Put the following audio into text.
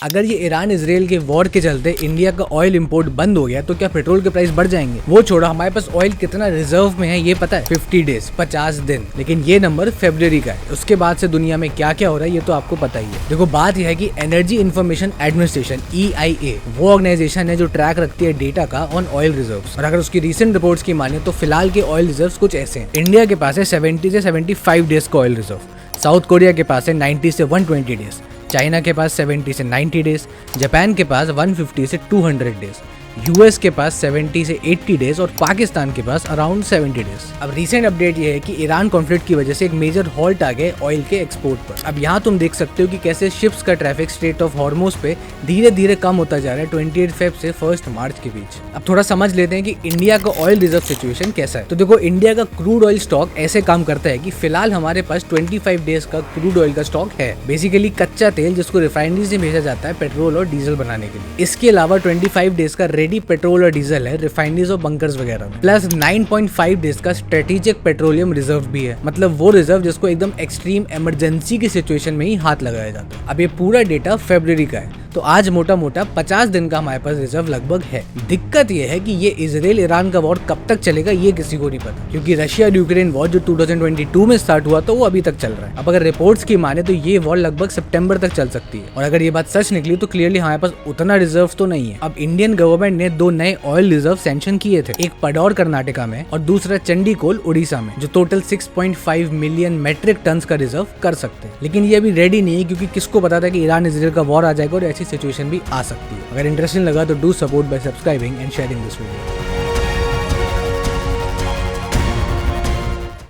अगर ये Iran Israel के वॉर के चलते इंडिया का ऑयल इंपोर्ट बंद हो गया तो क्या पेट्रोल के प्राइस बढ़ जाएंगे? वो छोड़ो, हमारे पास ऑयल कितना रिजर्व में है ये पता है? 50 डेज, 50 दिन। लेकिन ये नंबर फरवरी का है। उसके बाद से दुनिया में क्या क्या हो रहा है ये तो आपको पता ही है। देखो, बात यह है कि एनर्जी इंफॉर्मेशन एडमिनिस्ट्रेशन EIA वो ऑर्गेनाइजेशन है जो ट्रैक रखती है डेटा का ऑन ऑयल रिजर्व्स। और अगर उसकी रिसेंट रिपोर्ट्स की माने तो फिलहाल के ऑयल रिजर्व्स कुछ ऐसे हैं। इंडिया के पास है 70 से 75 डेज का ऑयल रिजर्व, साउथ कोरिया के पास है 90 से 120 डेज, चाइना के पास 70 से 90 डेज, जापान के पास 150 से 200 डेज, यूएस के पास 70 से 80 डेज और पाकिस्तान के पास अराउंड 70 डेज। अब रीसेंट अपडेट ये है कि ईरान कॉन्फ्लिक्ट की वजह से एक मेजर हॉल्ट आ गया ऑयल के एक्सपोर्ट पर। अब यहाँ तुम देख सकते हो कि कैसे शिप्स का ट्रैफिक स्ट्रेट ऑफ हॉर्मोज पे धीरे धीरे कम होता जा रहा है 28 फेब से 1 मार्च के बीच। अब थोड़ा समझ लेते हैं कि इंडिया का ऑयल रिजर्व सिचुएशन कैसा है। तो देखो, इंडिया का क्रूड ऑयल स्टॉक ऐसे काम करता है कि फिलहाल हमारे पास 25 डेज का क्रूड ऑयल का स्टॉक है, बेसिकली कच्चा तेल जिसको रिफाइनरी से भेजा जाता है पेट्रोल और डीजल बनाने के लिए। इसके अलावा 25 डेज का रेडी पेट्रोल और डीजल है रिफाइनरीज और बंकर्स वगैरह में, प्लस 9.5 डेज का स्ट्रेटेजिक पेट्रोलियम रिजर्व भी है, मतलब वो रिजर्व जिसको एकदम एक्सट्रीम इमरजेंसी की सिचुएशन में ही हाथ लगाया जाता है। अब ये पूरा डेटा फरवरी का है, तो आज मोटा मोटा 50 दिन का हमारे पास रिजर्व लगभग है। दिक्कत ये है कि ये इजराइल ईरान का वॉर कब तक चलेगा ये किसी को नहीं पता, क्योंकि रशिया और यूक्रेन वॉर जो 2022 में स्टार्ट हुआ तो वो अभी तक चल रहा है। अब अगर रिपोर्ट्स की माने तो ये वॉर लगभग सितंबर तक चल सकती है, और अगर ये बात सच निकली तो क्लियरली हमारे पास उतना रिजर्व तो नहीं है। अब इंडियन गवर्नमेंट ने 2 नए ऑयल रिजर्व सैंक्शन किए थे, एक पडौर कर्नाटका में और दूसरा चंडीकोल उड़ीसा में, जो टोटल 6.5 मिलियन मेट्रिक टन का रिजर्व कर सकते हैं। लेकिन ये अभी रेडी नहीं है, क्योंकि किसको पता था कि ईरान इजराइल का वॉर आ जाएगा और ऐसी सिचुएशन भी आ सकती है। अगर इंटरेस्टिंग लगा तो do support bye subscribing and sharing this video.